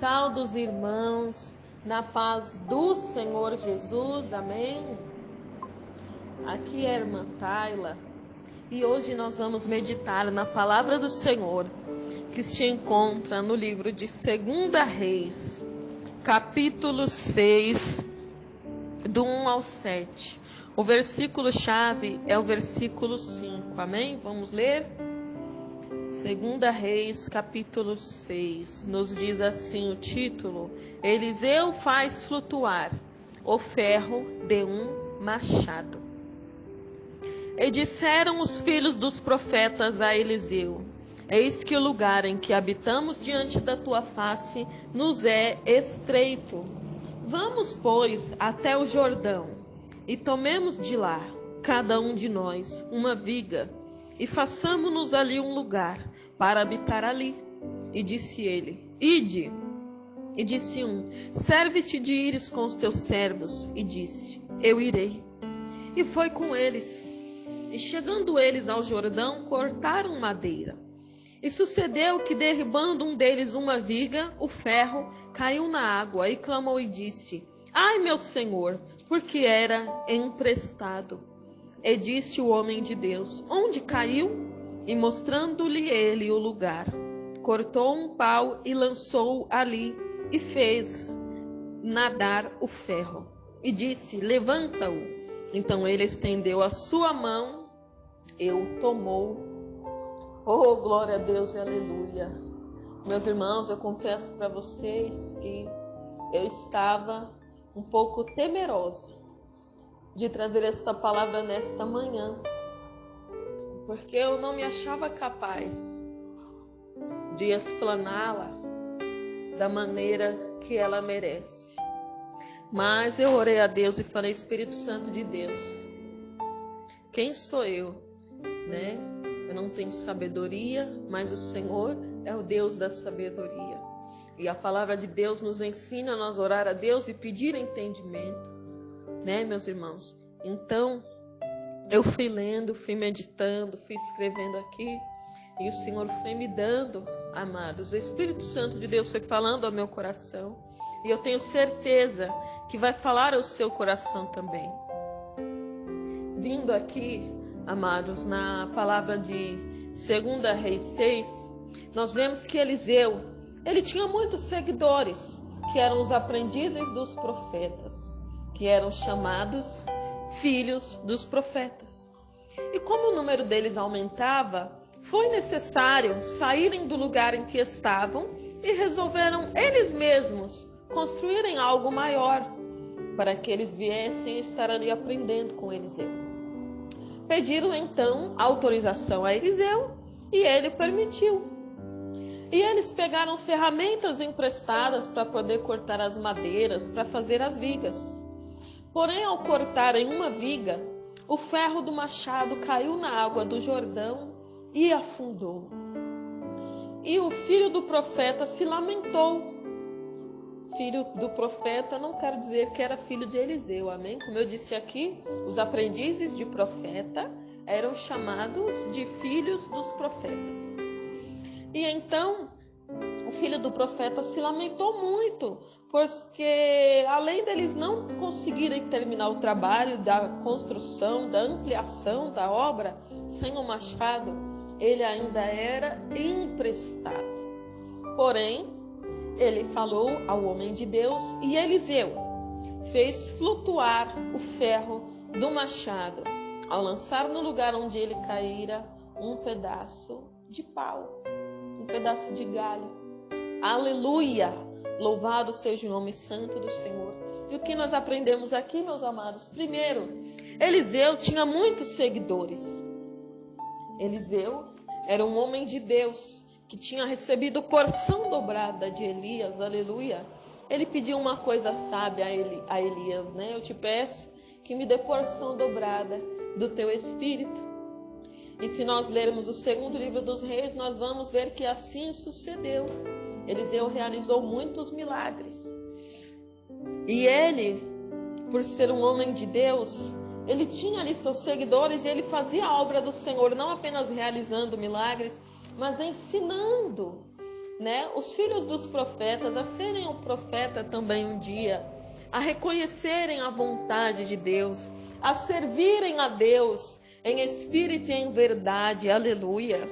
Saudos, irmãos, na paz do Senhor Jesus, amém? Aqui é a irmã Tayla e hoje nós vamos meditar na palavra do Senhor que se encontra no livro de 2 Reis, capítulo 6, do 1 ao 7. O versículo-chave é o versículo 5, amém? Vamos ler? 2 Reis, capítulo 6, nos diz assim o título: Eliseu faz flutuar o ferro de um machado. E disseram os filhos dos profetas a Eliseu: Eis que o lugar em que habitamos diante da tua face nos é estreito. Vamos, pois, até o Jordão, e tomemos de lá, cada um de nós, uma viga, e façamo-nos ali um lugar, para habitar ali. E disse ele: Ide. E disse um: Serve-te de ires com os teus servos. E disse: Eu irei. E foi com eles. E chegando eles ao Jordão, cortaram madeira. E sucedeu que, derribando um deles uma viga, o ferro caiu na água, e clamou e disse: Ai, meu senhor, porque era emprestado. E disse o homem de Deus: Onde caiu? E mostrando-lhe ele o lugar, cortou um pau e lançou ali, e fez nadar o ferro. E disse: Levanta-o. Então ele estendeu a sua mão e o tomou. Oh, glória a Deus e aleluia. Meus irmãos, eu confesso para vocês que eu estava um pouco temerosa de trazer esta palavra nesta manhã, porque eu não me achava capaz de explaná-la da maneira que ela merece. Mas eu orei a Deus e falei: Espírito Santo de Deus, quem sou eu, né? Eu não tenho sabedoria, mas o Senhor é o Deus da sabedoria. E a palavra de Deus nos ensina a nós orar a Deus e pedir entendimento, né, meus irmãos? Então, eu fui lendo, fui meditando, fui escrevendo aqui, e o Senhor foi me dando, amados. O Espírito Santo de Deus foi falando ao meu coração, e eu tenho certeza que vai falar ao seu coração também. Vindo aqui, amados, na palavra de 2 Reis 6, nós vemos que Eliseu, ele tinha muitos seguidores, que eram os aprendizes dos profetas, que eram chamados filhos dos profetas. E como o número deles aumentava, foi necessário saírem do lugar em que estavam e resolveram eles mesmos construírem algo maior, para que eles viessem estar ali aprendendo com Eliseu. Pediram então autorização a Eliseu e ele permitiu. E eles pegaram ferramentas emprestadas para poder cortar as madeiras, para fazer as vigas. Porém, ao cortarem uma viga, o ferro do machado caiu na água do Jordão e afundou. E o filho do profeta se lamentou. Filho do profeta não quero dizer que era filho de Eliseu, amém? Como eu disse aqui, os aprendizes de profeta eram chamados de filhos dos profetas. E então, o filho do profeta se lamentou muito, porque além deles não conseguirem terminar o trabalho da construção, da ampliação da obra, sem o machado, ele ainda era emprestado. Porém, ele falou ao homem de Deus e Eliseu fez flutuar o ferro do machado, ao lançar no lugar onde ele caíra um pedaço de pau, um pedaço de galho. Aleluia! Louvado seja o nome santo do Senhor. E o que nós aprendemos aqui, meus amados? Primeiro, Eliseu tinha muitos seguidores. Eliseu era um homem de Deus que tinha recebido porção dobrada de Elias, aleluia. Ele pediu uma coisa sábia a Elias, né? Eu te peço que me dê porção dobrada do teu espírito. E se nós lermos o segundo livro dos reis, nós vamos ver que assim sucedeu. Eliseu realizou muitos milagres. E ele, por ser um homem de Deus, ele tinha ali seus seguidores e ele fazia a obra do Senhor, não apenas realizando milagres, mas ensinando, né, os filhos dos profetas a serem o profeta também um dia, a reconhecerem a vontade de Deus, a servirem a Deus em espírito e em verdade, aleluia.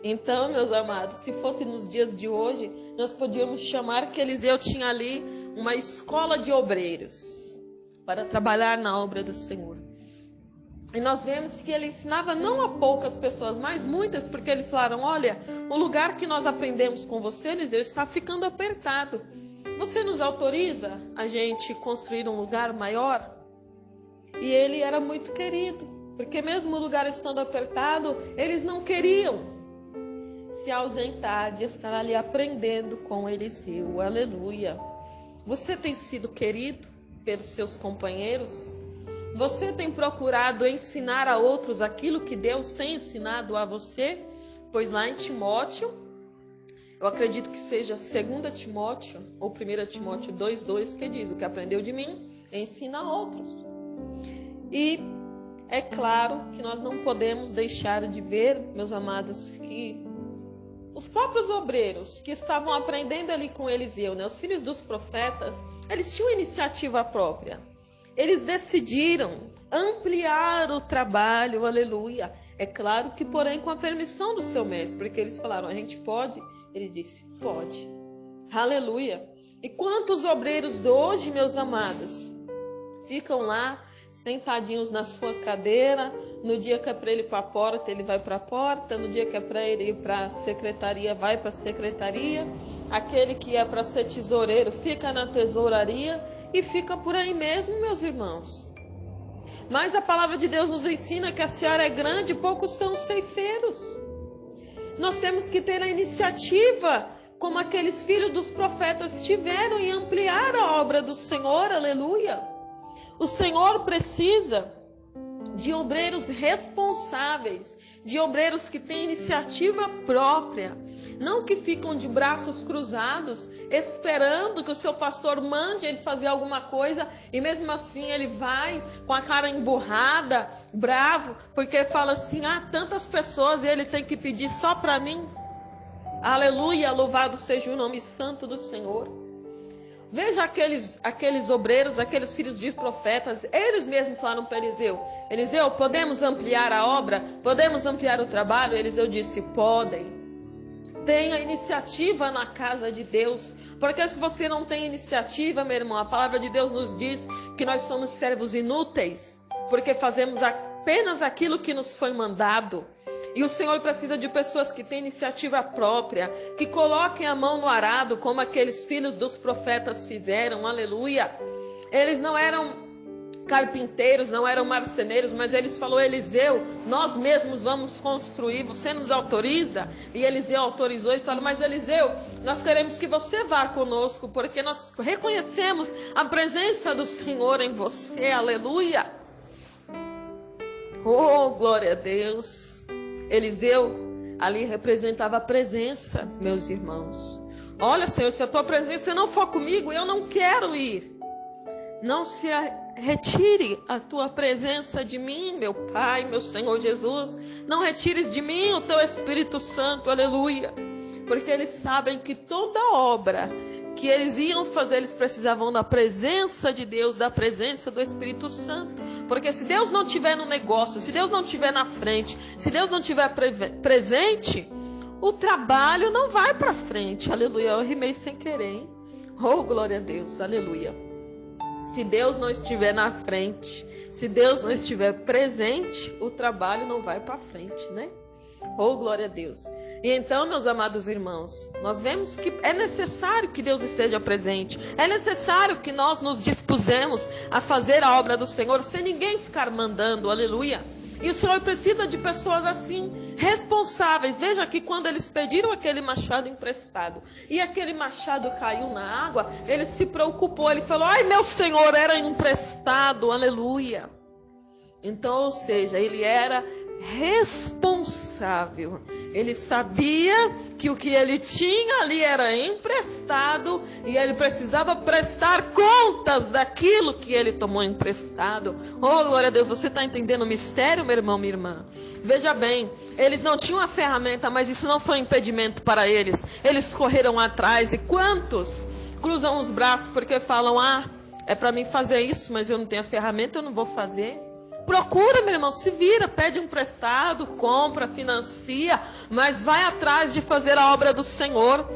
Então, meus amados, se fosse nos dias de hoje, nós podíamos chamar que Eliseu tinha ali uma escola de obreiros para trabalhar na obra do Senhor. E nós vemos que ele ensinava não a poucas pessoas, mas muitas, porque eles falaram: olha, o lugar que nós aprendemos com você, Eliseu, está ficando apertado. Você nos autoriza a gente construir um lugar maior? E ele era muito querido, porque mesmo o lugar estando apertado, eles não queriam se ausentar de estar ali aprendendo com Eliseu, aleluia. Você tem sido querido pelos seus companheiros? Você tem procurado ensinar a outros aquilo que Deus tem ensinado a você? Pois lá em Timóteo, eu acredito que seja 2 Timóteo ou 1 Timóteo 2:2, que diz: o que aprendeu de mim, ensina a outros. E é claro que nós não podemos deixar de ver, meus amados, que os próprios obreiros que estavam aprendendo ali com Eliseu, né, os filhos dos profetas, eles tinham iniciativa própria. Eles decidiram ampliar o trabalho, aleluia. É claro que, porém, com a permissão do seu mestre, porque eles falaram: a gente pode? Ele disse: pode. Aleluia. E quantos obreiros hoje, meus amados, ficam lá sentadinhos na sua cadeira? No dia que é para ele ir para a porta, ele vai para a porta. No dia que é para ele ir para a secretaria, vai para a secretaria. Aquele que é para ser tesoureiro fica na tesouraria e fica por aí mesmo, meus irmãos. Mas a palavra de Deus nos ensina que a seara é grande e poucos são os ceifeiros. Nós temos que ter a iniciativa, como aqueles filhos dos profetas tiveram, em ampliar a obra do Senhor, aleluia. O Senhor precisa de obreiros responsáveis, de obreiros que têm iniciativa própria, não que ficam de braços cruzados, esperando que o seu pastor mande ele fazer alguma coisa, e mesmo assim ele vai com a cara emburrada, bravo, porque fala assim: ah, tantas pessoas e ele tem que pedir só para mim. Aleluia, louvado seja o nome santo do Senhor. Veja aqueles obreiros, aqueles filhos de profetas, eles mesmos falaram para Eliseu: Eliseu, podemos ampliar a obra? Podemos ampliar o trabalho? Eliseu disse: podem. Tenha iniciativa na casa de Deus, porque se você não tem iniciativa, meu irmão, a palavra de Deus nos diz que nós somos servos inúteis, porque fazemos apenas aquilo que nos foi mandado. E o Senhor precisa de pessoas que têm iniciativa própria, que coloquem a mão no arado, como aqueles filhos dos profetas fizeram, aleluia. Eles não eram carpinteiros, não eram marceneiros, mas eles falou: Eliseu, nós mesmos vamos construir, você nos autoriza? E Eliseu autorizou e falou: mas Eliseu, nós queremos que você vá conosco, porque nós reconhecemos a presença do Senhor em você, aleluia. Oh, glória a Deus. Eliseu ali representava a presença, meus irmãos. Olha, Senhor, se a tua presença não for comigo, eu não quero ir. Não se retire a tua presença de mim, meu Pai, meu Senhor Jesus. Não retires de mim o teu Espírito Santo, aleluia. Porque eles sabem que toda obra que eles iam fazer, eles precisavam da presença de Deus, da presença do Espírito Santo. Porque se Deus não estiver no negócio, se Deus não estiver na frente, se Deus não estiver presente, o trabalho não vai para frente, aleluia. Eu rimei sem querer, hein? Oh, glória a Deus, aleluia. Se Deus não estiver na frente, se Deus não estiver presente, o trabalho não vai para frente, né? Oh, glória a Deus. E então, meus amados irmãos, nós vemos que é necessário que Deus esteja presente. É necessário que nós nos dispusemos a fazer a obra do Senhor sem ninguém ficar mandando, aleluia. E o Senhor precisa de pessoas assim, responsáveis. Veja que quando eles pediram aquele machado emprestado e aquele machado caiu na água, ele se preocupou, ele falou: ai, meu Senhor, era emprestado, aleluia. Então, ou seja, ele era responsável. Ele sabia que o que ele tinha ali era emprestado e ele precisava prestar contas daquilo que ele tomou emprestado. Oh, glória a Deus, você está entendendo o mistério, meu irmão, minha irmã? Veja bem, eles não tinham a ferramenta, mas isso não foi um impedimento para eles. Eles correram atrás. E quantos cruzam os braços porque falam: é para mim fazer isso, mas eu não tenho a ferramenta, eu não vou fazer. Procura, meu irmão, se vira, pede um emprestado, compra, financia, mas vai atrás de fazer a obra do Senhor.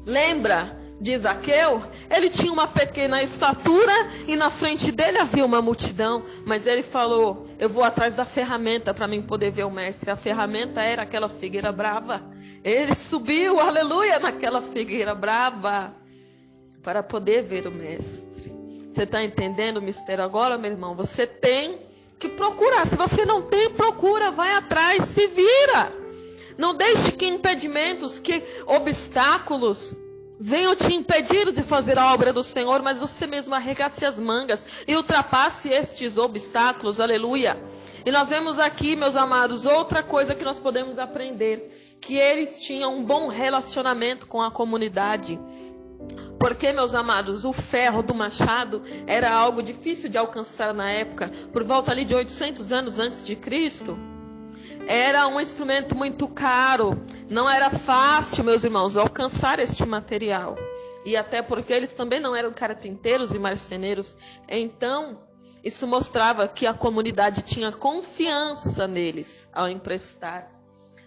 Lembra de Zaqueu? Ele tinha uma pequena estatura e na frente dele havia uma multidão, mas ele falou: eu vou atrás da ferramenta para mim poder ver o mestre. A ferramenta era aquela figueira brava. Ele subiu, aleluia, naquela figueira brava para poder ver o mestre. Você está entendendo o mistério agora, meu irmão? Você tem que procurar. Se você não tem, procura, vai atrás, se vira. Não deixe que impedimentos, que obstáculos venham te impedir de fazer a obra do Senhor, mas você mesmo arregace as mangas e ultrapasse estes obstáculos, aleluia. E nós vemos aqui, meus amados, outra coisa que nós podemos aprender, que eles tinham um bom relacionamento com a comunidade. Porque, meus amados, o ferro do machado era algo difícil de alcançar na época, por volta ali de 800 anos antes de Cristo. Era um instrumento muito caro, não era fácil, meus irmãos, alcançar este material. E até porque eles também não eram carpinteiros e marceneiros. Então, isso mostrava que a comunidade tinha confiança neles ao emprestar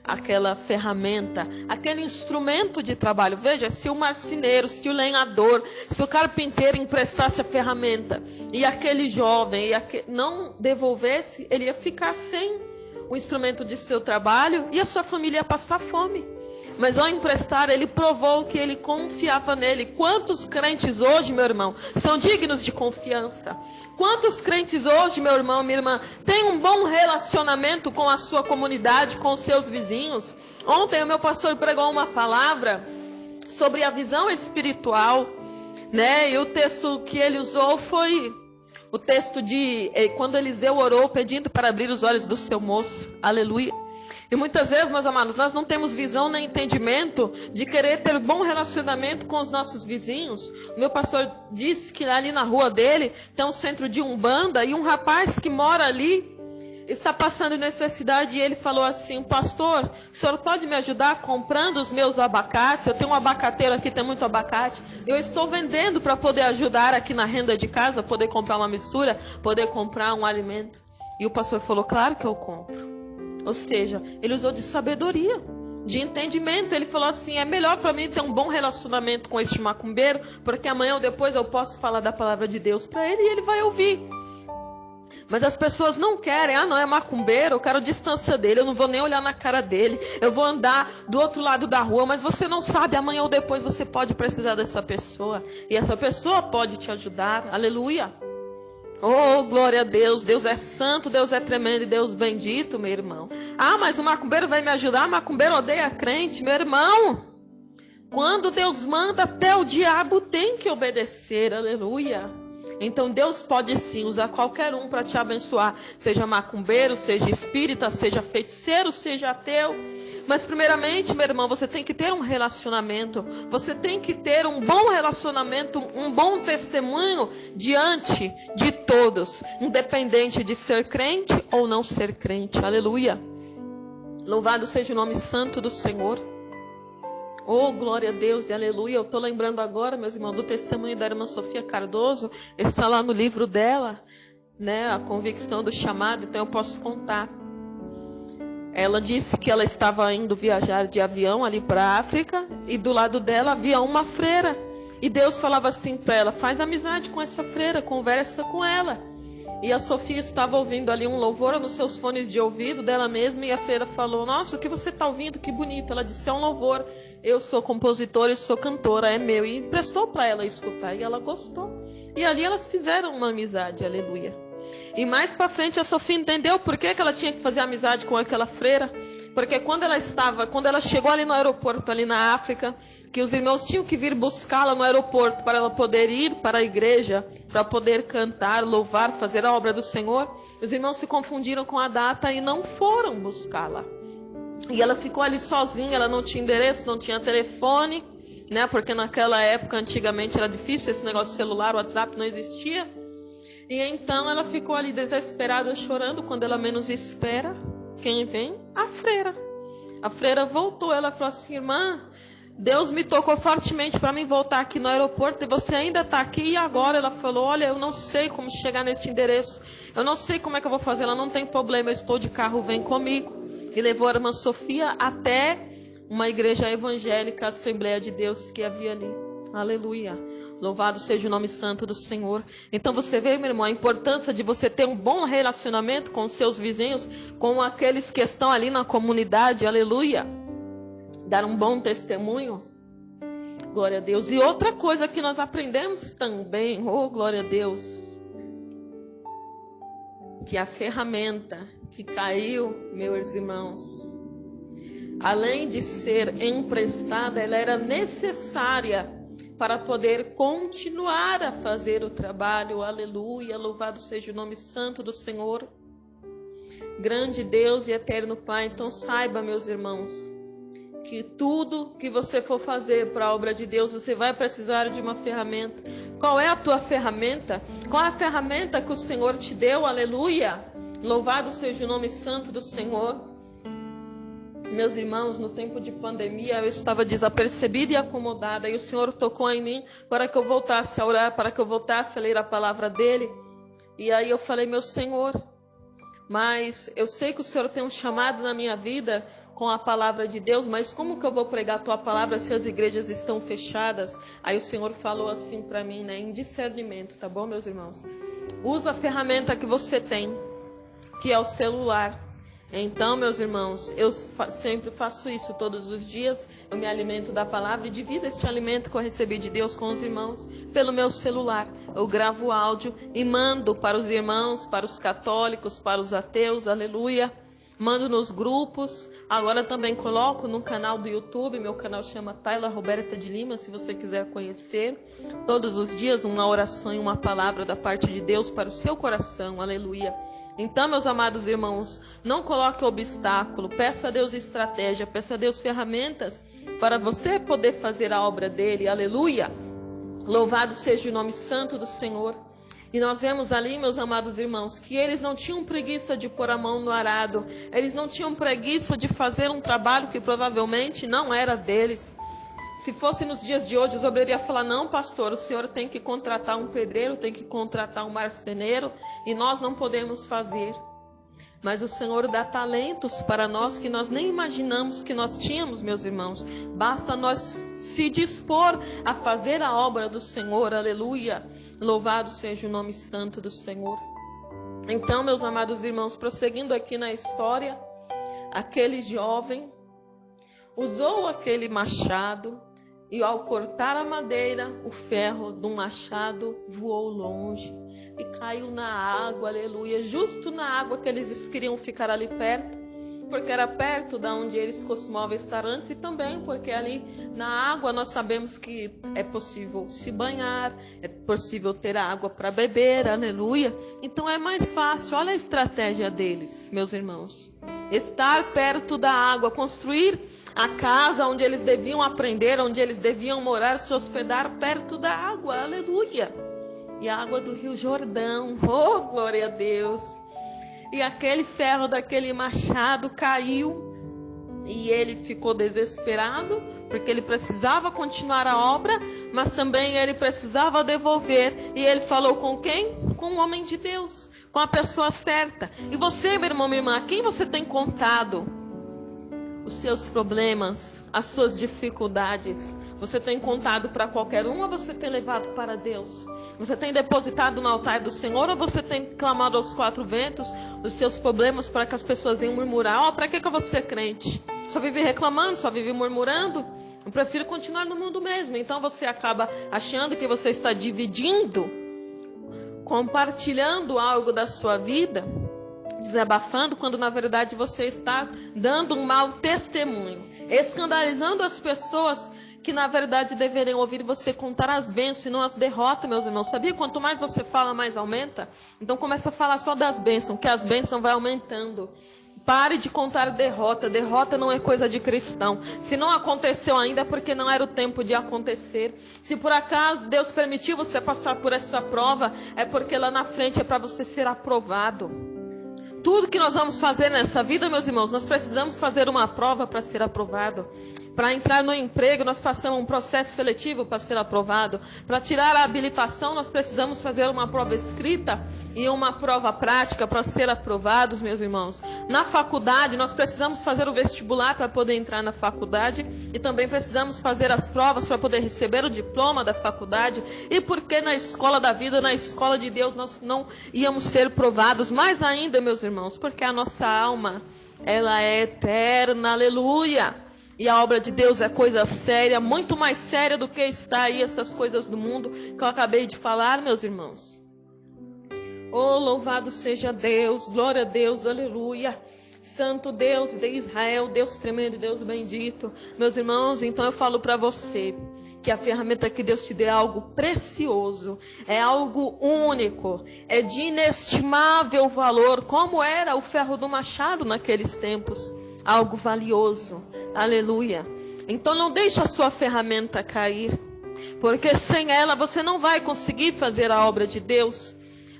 aquela ferramenta, aquele instrumento de trabalho. Veja, se o marceneiro, se o lenhador, se o carpinteiro emprestasse a ferramenta e aquele jovem não devolvesse, ele ia ficar sem o instrumento de seu trabalho e a sua família ia passar fome. Mas ao emprestar, ele provou que ele confiava nele. Quantos crentes hoje, meu irmão, são dignos de confiança? Quantos crentes hoje, meu irmão, minha irmã, têm um bom relacionamento com a sua comunidade, com os seus vizinhos? Ontem o meu pastor pregou uma palavra sobre a visão espiritual, né? E o texto que ele usou foi o texto de quando Eliseu orou pedindo para abrir os olhos do seu moço. Aleluia. E muitas vezes, meus amados, nós não temos visão nem entendimento de querer ter bom relacionamento com os nossos vizinhos. O meu pastor disse que ali na rua dele tem um centro de umbanda e um rapaz que mora ali está passando necessidade e ele falou assim: pastor, o senhor pode me ajudar comprando os meus abacates? Eu tenho um abacateiro aqui, tem muito abacate. Eu estou vendendo para poder ajudar aqui na renda de casa, poder comprar uma mistura, poder comprar um alimento. E o pastor falou: claro que eu compro. Ou seja, ele usou de sabedoria, de entendimento. Ele falou assim: é melhor para mim ter um bom relacionamento com este macumbeiro, porque amanhã ou depois eu posso falar da palavra de Deus para ele e ele vai ouvir. Mas as pessoas não querem: não é macumbeiro, eu quero distância dele, eu não vou nem olhar na cara dele, eu vou andar do outro lado da rua. Mas você não sabe, amanhã ou depois você pode precisar dessa pessoa, e essa pessoa pode te ajudar. Aleluia. Oh, glória a Deus. Deus é santo, Deus é tremendo e Deus bendito, meu irmão. Mas o macumbeiro vai me ajudar? O macumbeiro odeia crente, meu irmão. Quando Deus manda, até o diabo tem que obedecer. Aleluia. Então Deus pode sim usar qualquer um para te abençoar. Seja macumbeiro, seja espírita, seja feiticeiro, seja ateu. Mas primeiramente, meu irmão, você tem que ter um relacionamento. Você tem que ter um bom relacionamento, um bom testemunho diante de todos, independente de ser crente ou não ser crente. Aleluia. Louvado seja o nome santo do Senhor. Oh, glória a Deus e aleluia. Eu estou lembrando agora, meus irmãos, do testemunho da irmã Sofia Cardoso. Está lá no livro dela, né? A convicção do chamado. Então eu posso contar. Ela disse que ela estava indo viajar de avião ali para a África e do lado dela havia uma freira. E Deus falava assim para ela: faz amizade com essa freira, conversa com ela. E a Sofia estava ouvindo ali um louvor nos seus fones de ouvido dela mesma e a freira falou: nossa, o que você está ouvindo? Que bonito. Ela disse: é um louvor. Eu sou compositora e sou cantora, é meu. E emprestou para ela escutar e ela gostou. E ali elas fizeram uma amizade, aleluia. E mais para frente a Sofia entendeu por que ela tinha que fazer amizade com aquela freira. Porque quando ela chegou ali no aeroporto, ali na África, que os irmãos tinham que vir buscá-la no aeroporto para ela poder ir para a igreja, para poder cantar, louvar, fazer a obra do Senhor, os irmãos se confundiram com a data e não foram buscá-la. E ela ficou ali sozinha, ela não tinha endereço, não tinha telefone, né? Porque naquela época, antigamente, era difícil, esse negócio de celular, o WhatsApp não existia. E então ela ficou ali desesperada, chorando, quando ela menos espera. quem vem? A freira. A freira voltou, ela falou assim: irmã, Deus me tocou fortemente para mim voltar aqui no aeroporto e você ainda está aqui. E agora? Ela falou: olha, eu não sei como chegar neste endereço, eu não sei como é que eu vou fazer. Ela: não tem problema, eu estou de carro, vem comigo. E levou a irmã Sofia até uma igreja evangélica, Assembleia de Deus, que havia ali. Aleluia. Louvado seja o nome santo do Senhor. Então você vê, meu irmão, a importância de você ter um bom relacionamento com os seus vizinhos, com aqueles que estão ali na comunidade. Aleluia. Dar um bom testemunho. Glória a Deus. E outra coisa que nós aprendemos também, oh glória a Deus, que a ferramenta que caiu, meus irmãos, além de ser emprestada, ela era necessária para poder continuar a fazer o trabalho. Aleluia, louvado seja o nome santo do Senhor. Grande Deus e eterno Pai, então saiba, meus irmãos, que tudo que você for fazer para a obra de Deus, você vai precisar de uma ferramenta. Qual é a tua ferramenta? Qual é a ferramenta que o Senhor te deu? Aleluia, louvado seja o nome santo do Senhor. Meus irmãos, no tempo de pandemia, eu estava desapercebida e acomodada, e o Senhor tocou em mim para que eu voltasse a orar, para que eu voltasse a ler a palavra dEle. E aí eu falei: meu Senhor, mas eu sei que o Senhor tem um chamado na minha vida com a palavra de Deus, mas como que eu vou pregar a tua palavra se as igrejas estão fechadas? Aí o Senhor falou assim para mim, em discernimento, tá bom, meus irmãos? Usa a ferramenta que você tem, que é o celular. Então, meus irmãos, eu sempre faço isso todos os dias. Eu me alimento da palavra e divido este alimento que eu recebi de Deus com os irmãos pelo meu celular. Eu gravo áudio e mando para os irmãos, para os católicos, para os ateus, aleluia. Mando nos grupos. Agora também coloco no canal do YouTube. Meu canal chama Tayla Roberta de Lima, se você quiser conhecer. Todos os dias uma oração e uma palavra da parte de Deus para o seu coração, aleluia. Então, meus amados irmãos, não coloque obstáculo, peça a Deus estratégia, peça a Deus ferramentas para você poder fazer a obra dele, aleluia. Louvado seja o nome santo do Senhor. E nós vemos ali, meus amados irmãos, que eles não tinham preguiça de pôr a mão no arado, eles não tinham preguiça de fazer um trabalho que provavelmente não era deles. Se fosse nos dias de hoje, os obreiros iam falar: não, pastor, o senhor tem que contratar um pedreiro, tem que contratar um marceneiro, e nós não podemos fazer. Mas o Senhor dá talentos para nós que nós nem imaginamos que nós tínhamos, meus irmãos. Basta nós se dispor a fazer a obra do Senhor, aleluia. Louvado seja o nome santo do Senhor. Então, meus amados irmãos, prosseguindo aqui na história, aquele jovem usou aquele machado e, ao cortar a madeira, o ferro do machado voou longe e caiu na água, aleluia, justo na água que eles queriam ficar ali perto, porque era perto da onde eles costumavam estar antes, e também porque ali na água nós sabemos que é possível se banhar, é possível ter água para beber, aleluia. Então é mais fácil. Olha a estratégia deles, meus irmãos: estar perto da água, construir a casa onde eles deviam aprender, onde eles deviam morar, se hospedar perto da água, aleluia. E a água do Rio Jordão, oh glória a Deus. E aquele ferro daquele machado caiu e ele ficou desesperado, porque ele precisava continuar a obra, mas também ele precisava devolver. E ele falou com quem? Com o homem de Deus, com a pessoa certa. E você, meu irmão, minha irmã, a quem você tem contado os seus problemas, as suas dificuldades? Você tem contado para qualquer um, ou você tem levado para Deus? Você tem depositado no altar do Senhor, ou você tem clamado aos quatro ventos os seus problemas para que as pessoas venham murmurar? Para que eu vou ser crente? Só vive reclamando, só vive murmurando? Eu prefiro continuar no mundo mesmo. Então você acaba achando que você está dividindo, compartilhando algo da sua vida, desabafando, quando na verdade você está dando um mau testemunho, escandalizando as pessoas que na verdade deveriam ouvir você contar as bênçãos e não as derrotas, meus irmãos. Sabia? Quanto mais você fala, mais aumenta. Então começa a falar só das bênçãos, que as bênçãos vai aumentando. Pare de contar derrota. Derrota não é coisa de cristão. Se não aconteceu ainda é porque não era o tempo de acontecer. Se por acaso Deus permitiu você passar por essa prova, é porque lá na frente é para você ser aprovado. Tudo que nós vamos fazer nessa vida, meus irmãos, nós precisamos fazer uma prova para ser aprovado. Para entrar no emprego, nós passamos um processo seletivo para ser aprovado. Para tirar a habilitação, nós precisamos fazer uma prova escrita e uma prova prática para ser aprovados, meus irmãos. Na faculdade, nós precisamos fazer o vestibular para poder entrar na faculdade. E também precisamos fazer as provas para poder receber o diploma da faculdade. E por que na escola da vida, na escola de Deus, nós não íamos ser provados? Mais ainda, meus irmãos, porque a nossa alma, ela é eterna, aleluia. E a obra de Deus é coisa séria, muito mais séria do que está aí essas coisas do mundo que eu acabei de falar, meus irmãos. Oh, louvado seja Deus, glória a Deus, aleluia. Santo Deus de Israel, Deus tremendo, Deus bendito. Meus irmãos, então eu falo para você que a ferramenta que Deus te dê é algo precioso, é algo único, é de inestimável valor, como era o ferro do machado naqueles tempos. Algo valioso, aleluia. Então não deixe a sua ferramenta cair, porque sem ela você não vai conseguir fazer a obra de Deus.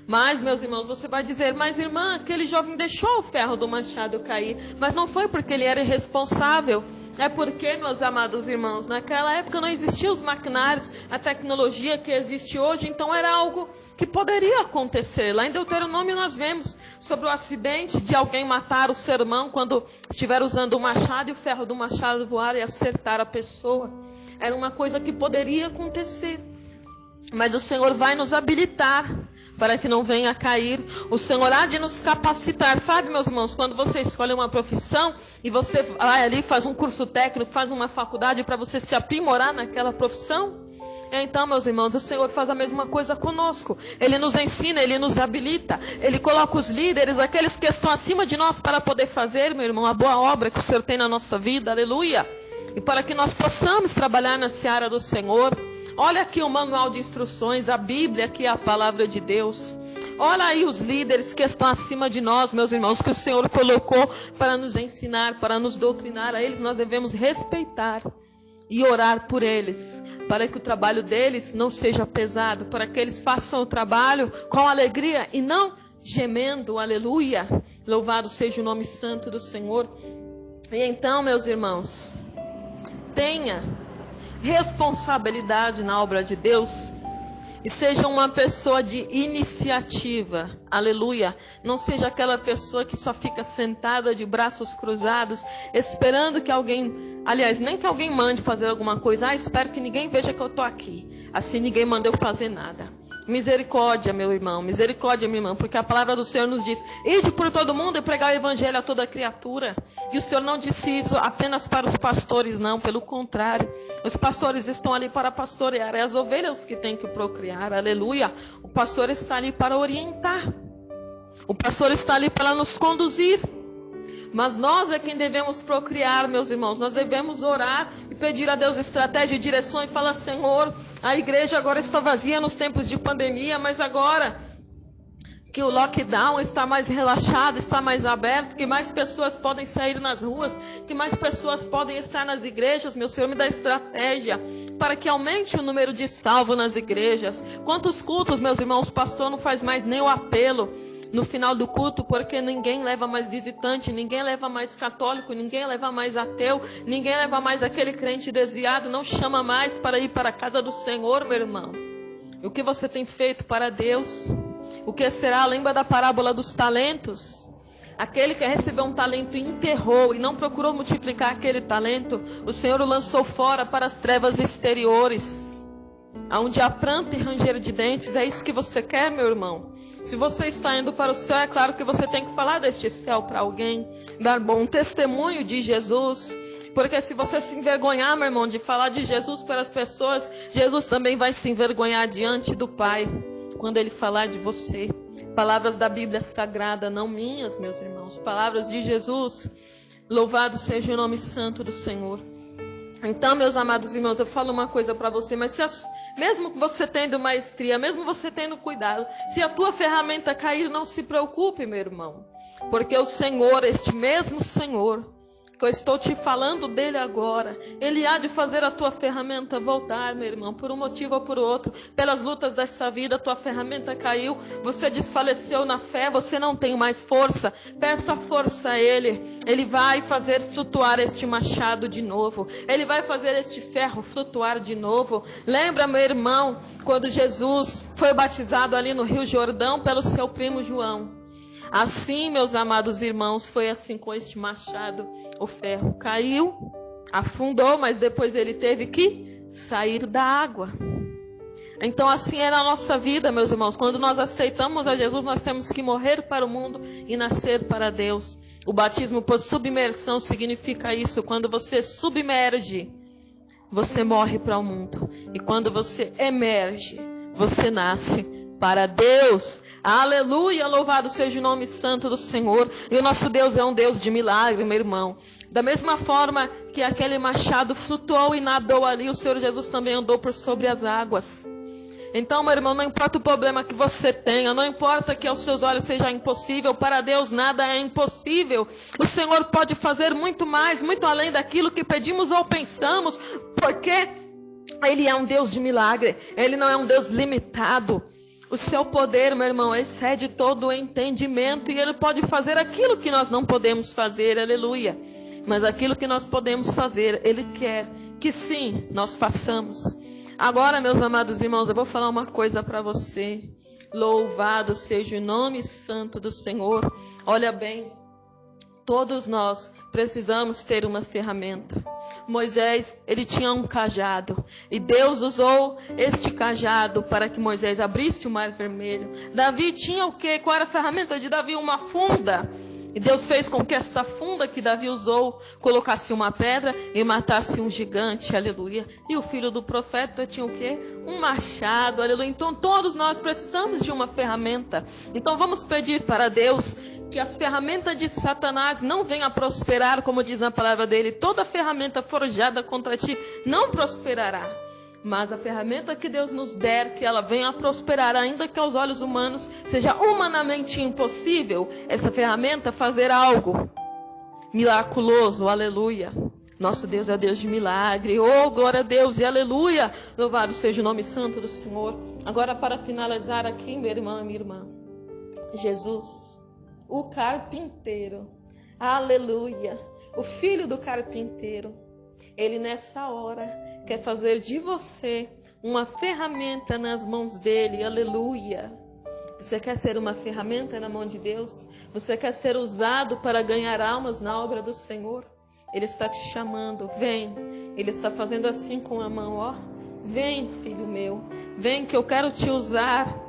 Mas, meus irmãos, você vai dizer, mas irmã, aquele jovem deixou o ferro do machado cair, mas não foi porque ele era irresponsável. É porque, meus amados irmãos, naquela época não existiam os maquinários, a tecnologia que existe hoje, então era algo que poderia acontecer. Lá em Deuteronômio nós vemos sobre o acidente de alguém matar o ser humano quando estiver usando o machado e o ferro do machado voar e acertar a pessoa. Era uma coisa que poderia acontecer. Mas o Senhor vai nos habilitar para que não venha a cair. O Senhor há de nos capacitar. Sabe, meus irmãos, quando você escolhe uma profissão e você vai ali, faz um curso técnico, faz uma faculdade para você se aprimorar naquela profissão? Então, meus irmãos, o Senhor faz a mesma coisa conosco. Ele nos ensina, Ele nos habilita. Ele coloca os líderes, aqueles que estão acima de nós para poder fazer, meu irmão, a boa obra que o Senhor tem na nossa vida. Aleluia. E para que nós possamos trabalhar na seara do Senhor. Olha aqui o manual de instruções, a Bíblia, que é a palavra de Deus. Olha aí os líderes que estão acima de nós, meus irmãos, que o Senhor colocou para nos ensinar, para nos doutrinar. A eles nós devemos respeitar e orar por eles, para que o trabalho deles não seja pesado, para que eles façam o trabalho com alegria e não gemendo, aleluia. Louvado seja o nome santo do Senhor. E então, meus irmãos, tenha responsabilidade na obra de Deus e seja uma pessoa de iniciativa, aleluia. Não seja aquela pessoa que só fica sentada de braços cruzados esperando que alguém, aliás, nem que alguém mande fazer alguma coisa. Espero que ninguém veja que eu estou aqui, assim ninguém manda eu fazer nada. Misericórdia, meu irmão, misericórdia, minha irmã, porque a palavra do Senhor nos diz, ide por todo mundo e pregar o evangelho a toda criatura. E o Senhor não disse isso apenas para os pastores, não, pelo contrário. Os pastores estão ali para pastorear, é as ovelhas que têm que procriar, aleluia. O pastor está ali para orientar, o pastor está ali para nos conduzir. Mas nós é quem devemos procriar, meus irmãos. Nós devemos orar e pedir a Deus estratégia e direção e falar, Senhor, a igreja agora está vazia nos tempos de pandemia, mas agora que o lockdown está mais relaxado, está mais aberto, que mais pessoas podem sair nas ruas, que mais pessoas podem estar nas igrejas, meu Senhor, me dá estratégia para que aumente o número de salvos nas igrejas. Quantos cultos, meus irmãos, o pastor não faz mais nem o apelo no final do culto, porque ninguém leva mais visitante, ninguém leva mais católico, ninguém leva mais ateu, ninguém leva mais aquele crente desviado, não chama mais para ir para a casa do Senhor, meu irmão. O que você tem feito para Deus? O que será? Lembra da parábola dos talentos? Aquele que recebeu um talento e enterrou e não procurou multiplicar aquele talento, o Senhor o lançou fora para as trevas exteriores, onde há pranto e ranger de dentes. É isso que você quer, meu irmão? Se você está indo para o céu, é claro que você tem que falar deste céu para alguém, dar bom testemunho de Jesus. Porque se você se envergonhar, meu irmão, de falar de Jesus para as pessoas, Jesus também vai se envergonhar diante do Pai quando Ele falar de você. Palavras da Bíblia Sagrada, não minhas, meus irmãos. Palavras de Jesus. Louvado seja o nome santo do Senhor. Então, meus amados irmãos, eu falo uma coisa para você, mas mesmo você tendo maestria, mesmo você tendo cuidado, se a tua ferramenta cair, não se preocupe, meu irmão. Porque o Senhor, este mesmo Senhor, que eu estou te falando dele agora. Ele há de fazer a tua ferramenta voltar, meu irmão, por um motivo ou por outro. Pelas lutas dessa vida, a tua ferramenta caiu, você desfaleceu na fé, você não tem mais força. Peça força a ele. Ele vai fazer flutuar este machado de novo. Ele vai fazer este ferro flutuar de novo. Lembra, meu irmão, quando Jesus foi batizado ali no Rio Jordão pelo seu primo João? Assim, meus amados irmãos, foi assim com este machado. O ferro caiu, afundou, mas depois ele teve que sair da água. Então assim é na nossa vida, meus irmãos. Quando nós aceitamos a Jesus, nós temos que morrer para o mundo e nascer para Deus. O batismo por submersão significa isso. Quando você submerge, você morre para o mundo. E quando você emerge, você nasce para Deus. Aleluia, louvado seja o nome santo do Senhor. E o nosso Deus é um Deus de milagre, meu irmão. Da mesma forma que aquele machado flutuou e nadou ali, o Senhor Jesus também andou por sobre as águas. Então, meu irmão, não importa o problema que você tenha, não importa que aos seus olhos seja impossível, para Deus nada é impossível. O Senhor pode fazer muito mais, muito além daquilo que pedimos ou pensamos, porque Ele é um Deus de milagre, Ele não é um Deus limitado. O seu poder, meu irmão, excede todo o entendimento e Ele pode fazer aquilo que nós não podemos fazer, aleluia. Mas aquilo que nós podemos fazer, Ele quer que sim, nós façamos. Agora, meus amados irmãos, eu vou falar uma coisa para você. Louvado seja o nome santo do Senhor. Olha bem, todos nós precisamos ter uma ferramenta. Moisés, ele tinha um cajado. E Deus usou este cajado para que Moisés abrisse o mar vermelho. Davi tinha o quê? Qual era a ferramenta de Davi? Uma funda. E Deus fez com que esta funda que Davi usou colocasse uma pedra e matasse um gigante, aleluia. E o filho do profeta tinha o quê? Um machado, aleluia. Então todos nós precisamos de uma ferramenta. Então vamos pedir para Deus que as ferramentas de Satanás não venham a prosperar, como diz na palavra dele. Toda ferramenta forjada contra ti não prosperará. Mas a ferramenta que Deus nos der, que ela venha a prosperar, ainda que aos olhos humanos seja humanamente impossível, essa ferramenta fazer algo miraculoso, aleluia. Nosso Deus é Deus de milagre, oh glória a Deus e aleluia. Louvado seja o nome santo do Senhor. Agora para finalizar aqui, meu irmão e minha irmã, Jesus, o carpinteiro, aleluia, o filho do carpinteiro, ele nessa hora quer fazer de você uma ferramenta nas mãos dele, aleluia. Você quer ser uma ferramenta na mão de Deus? Você quer ser usado para ganhar almas na obra do Senhor? Ele está te chamando, vem. Ele está fazendo assim com a mão, ó. Vem, filho meu, vem que eu quero te usar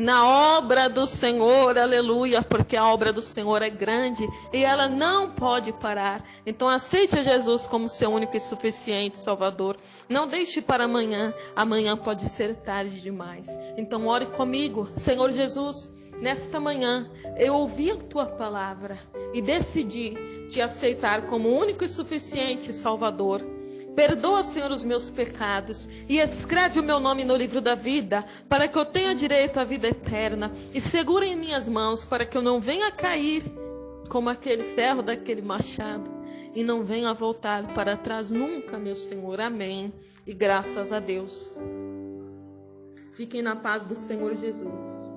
na obra do Senhor, aleluia, porque a obra do Senhor é grande e ela não pode parar. Então aceite a Jesus como seu único e suficiente Salvador. Não deixe para amanhã, amanhã pode ser tarde demais. Então ore comigo, Senhor Jesus, nesta manhã eu ouvi a tua palavra e decidi te aceitar como único e suficiente Salvador. Perdoa, Senhor, os meus pecados e escreve o meu nome no livro da vida, para que eu tenha direito à vida eterna, e segura em minhas mãos para que eu não venha cair como aquele ferro daquele machado e não venha voltar para trás nunca, meu Senhor. Amém. E graças a Deus. Fiquem na paz do Senhor Jesus.